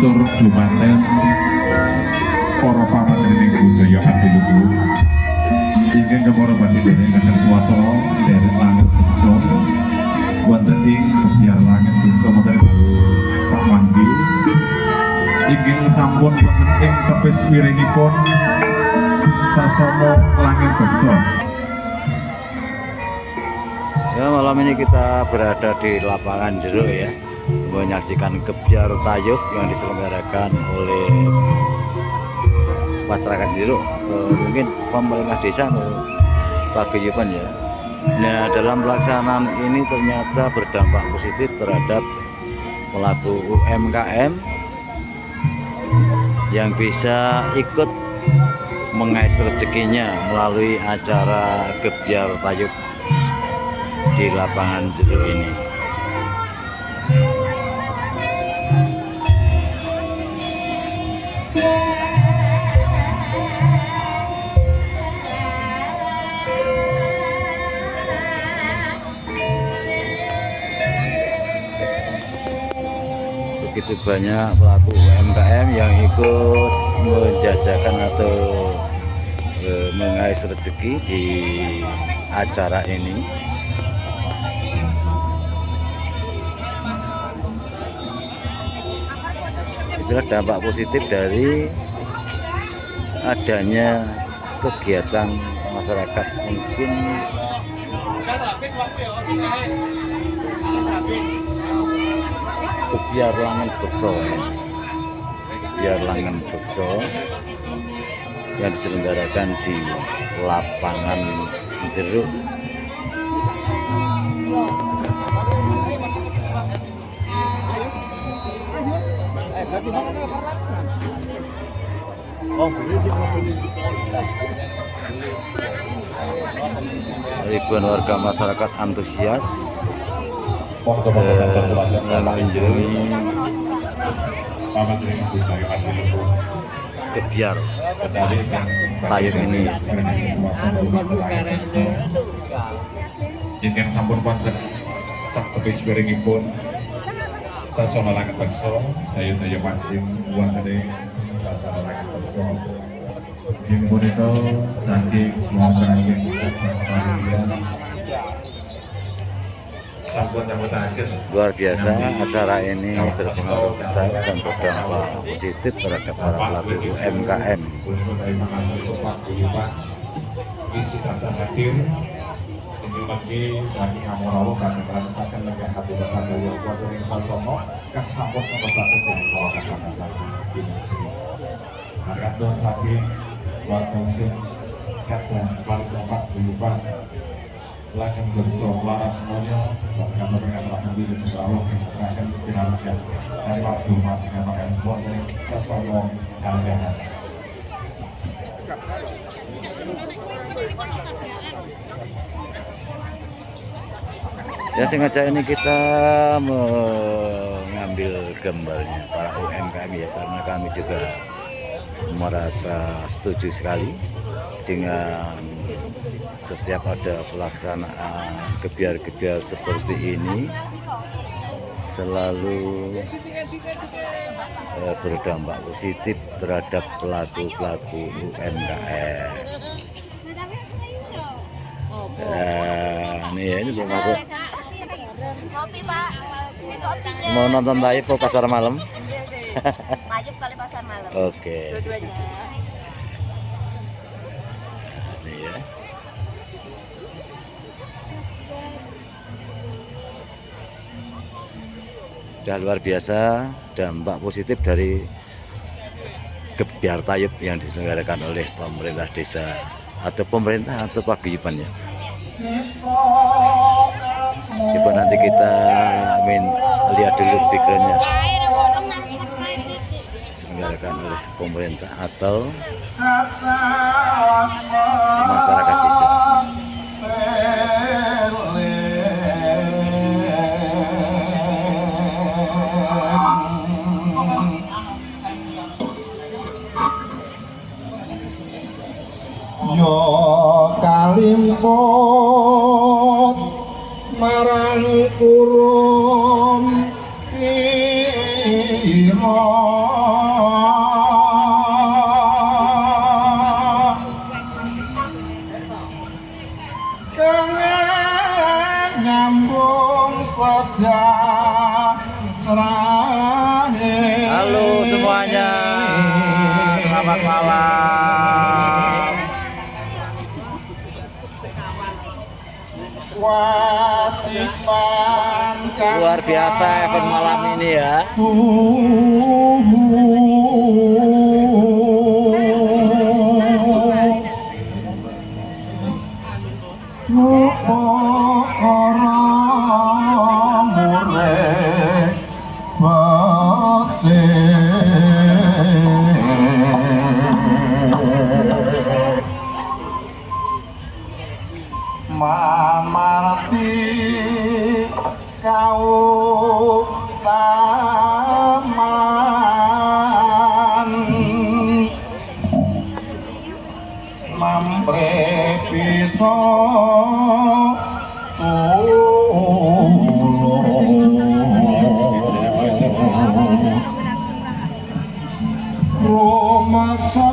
tur dumateng para pamadyaning budaya adiluhur ingkang kemorobati dereng ingkang swasana dereng langit beksa wonten ing kebyar langit beksa wonten samanggih inggih sampun wonten ing tepis wiringipun sasana langit beksa. Ya, malam ini kita berada di lapangan Jeruk ya, menyaksikan kebyar tayub yang diselenggarakan oleh masyarakat Jeruk atau mungkin pemerintah desa atau paguyuban ya. Nah, dalam pelaksanaan ini ternyata berdampak positif terhadap pelaku UMKM yang bisa ikut mengais rezekinya melalui acara kebyar tayub di lapangan Jeruk ini. Begitu banyak pelaku UMKM yang ikut menjajakan atau mengais rezeki di acara ini. Itulah dampak positif dari adanya kegiatan masyarakat mungkin kebyar langen beksa ya. Kebyar langen beksa yang diselenggarakan di lapangan Jeruk. Ribuan warga masyarakat antusias mengunjungi kebyar tayub ini. Ingkang sampun wonten sak tepis wiringipun sasana langit beksa daya-daya mancing wonten sasana langit beksa ing punika saking wonten sampun nyambutaken luar biasa. Acara ini berpengaruh besar dan berdampak positif terhadap para pelaku UMKM. isi kata hadir tinggal lagi saking amurawo kami merasakan lebih hati bersama yang kuat dari sasana kang sampun mengobati dengan kawasan kata ini sini. Akan don saking buat mungkin kata paling tempat buyuban langit beksa laras semuanya bahkan mereka nanti di Jawa yang akan dinamakan dari waktu mati dinamakan buat dari sasana kalian. Ya, sengaja ini kita mengambil gambarnya para UMKM ya, karena kami juga merasa setuju sekali dengan setiap ada pelaksanaan kebyar-kebyar seperti ini selalu berdampak positif terhadap pelaku-pelaku UMKM. Nih ya, ini belum masuk. Mau nonton tayub ke pasar malam? Tayub kali pasar malam. Oke. Dua-duanya. Ini ya. Sudah luar biasa dampak positif dari kebyar tayub yang diselenggarakan oleh pemerintah desa atau pemerintah atau paguyuban ya. Coba nanti kita lihat dulu backgroundnya diselenggarakan oleh pemerintah atau masyarakat desa. Yo kalimput marang urun ira terakhir. Halo semuanya, selamat malam. Kewajiban Luar biasa event malam ini ya. Lupa orang mureh batin mamarti kau taman mampre piso rumaksa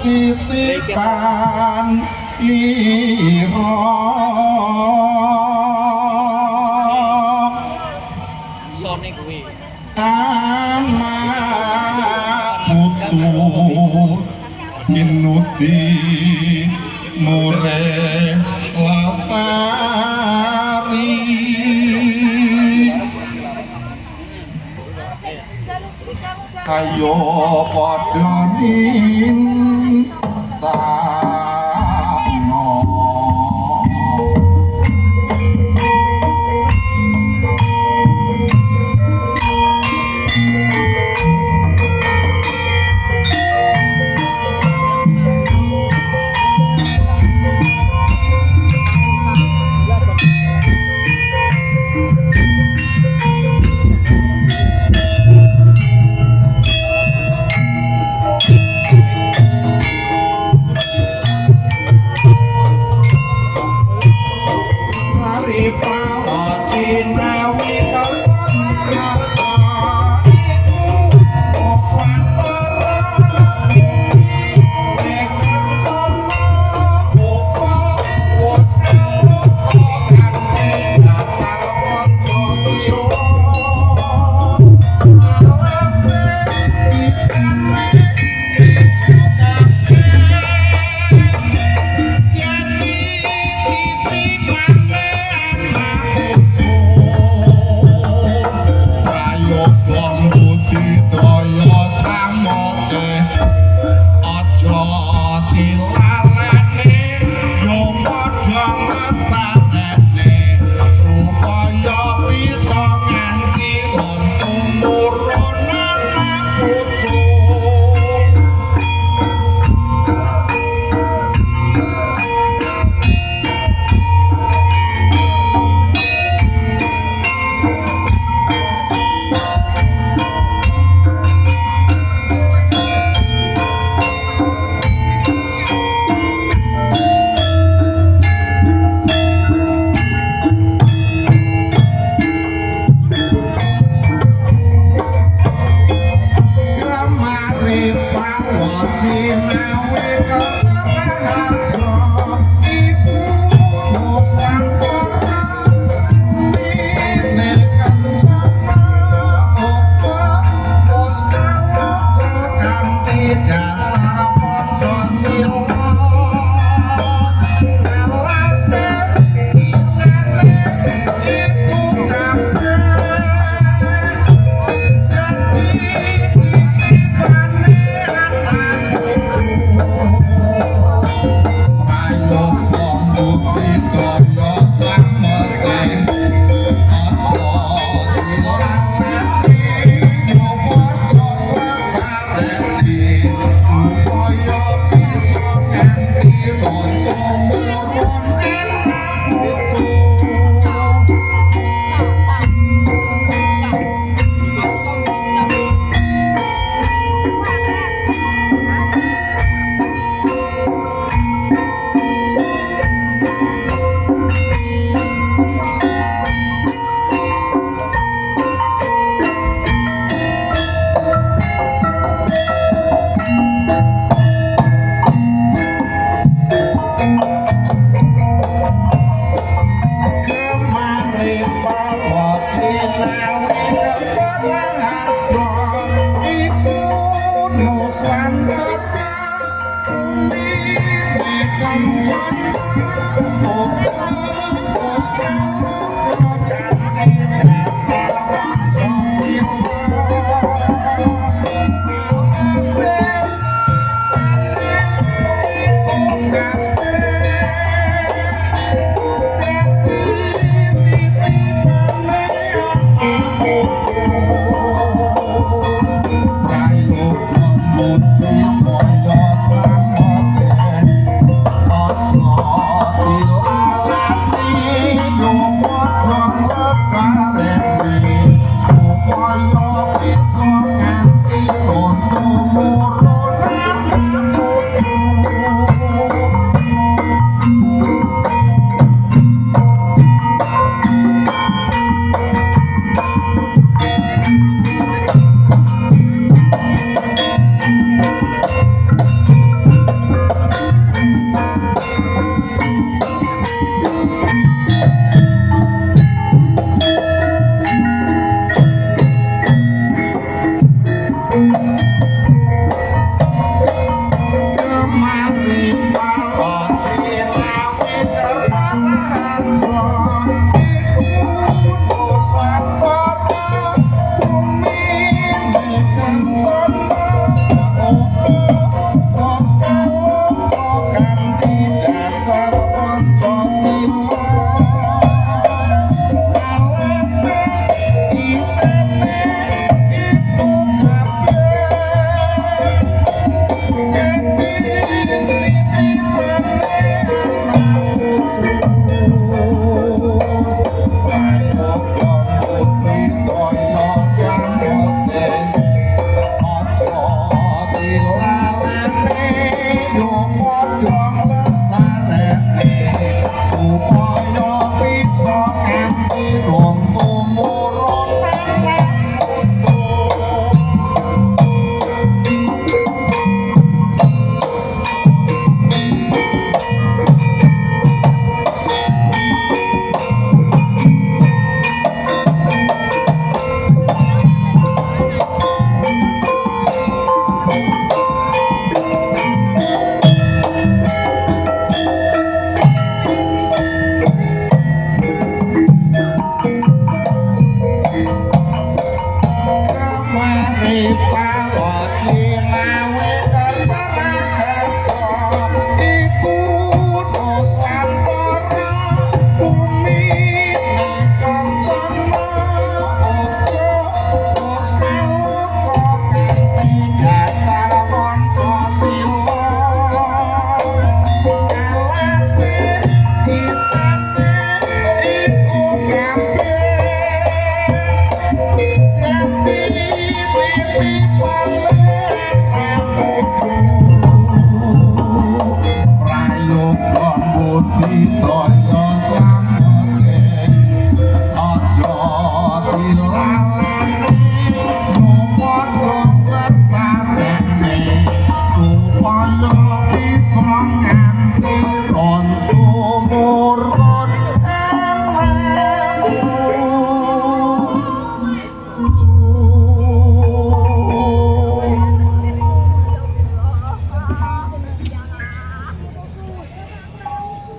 titipan ira anak putu inuti mure lastari ayo padha mintakno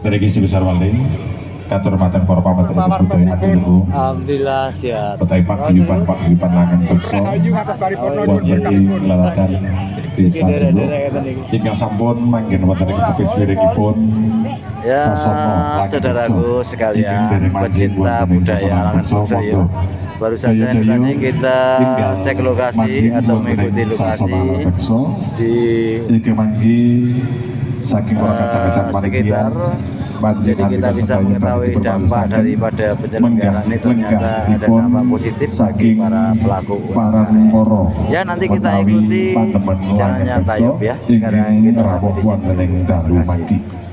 Dari Gusti Besar Wali, katur mateng para pamatri budaya dulu. Alhamdulillah siap. Petai paguyuban langan bekso, wonten ing lalatan desa Julu. Ingkang sampun manggen wonten ing tepis wiringipun Ya, Sasono, saudaraku Bekso. sekalian, Ingkang dereng pecinta manjing budaya wonten Langan Bekso, Boksoyo. monggo. Baru saja tadi kita cek lokasi atau mengikuti lokasi di Iki manggi saking sekitar. Jadi kita bisa mengetahui dampak daripada penyelenggaraan ini ternyata ada dampak positif bagi para pelaku UMKM. Ya nanti kita ikuti jalannya Tayub ya. Sekarang kita sampai di sini.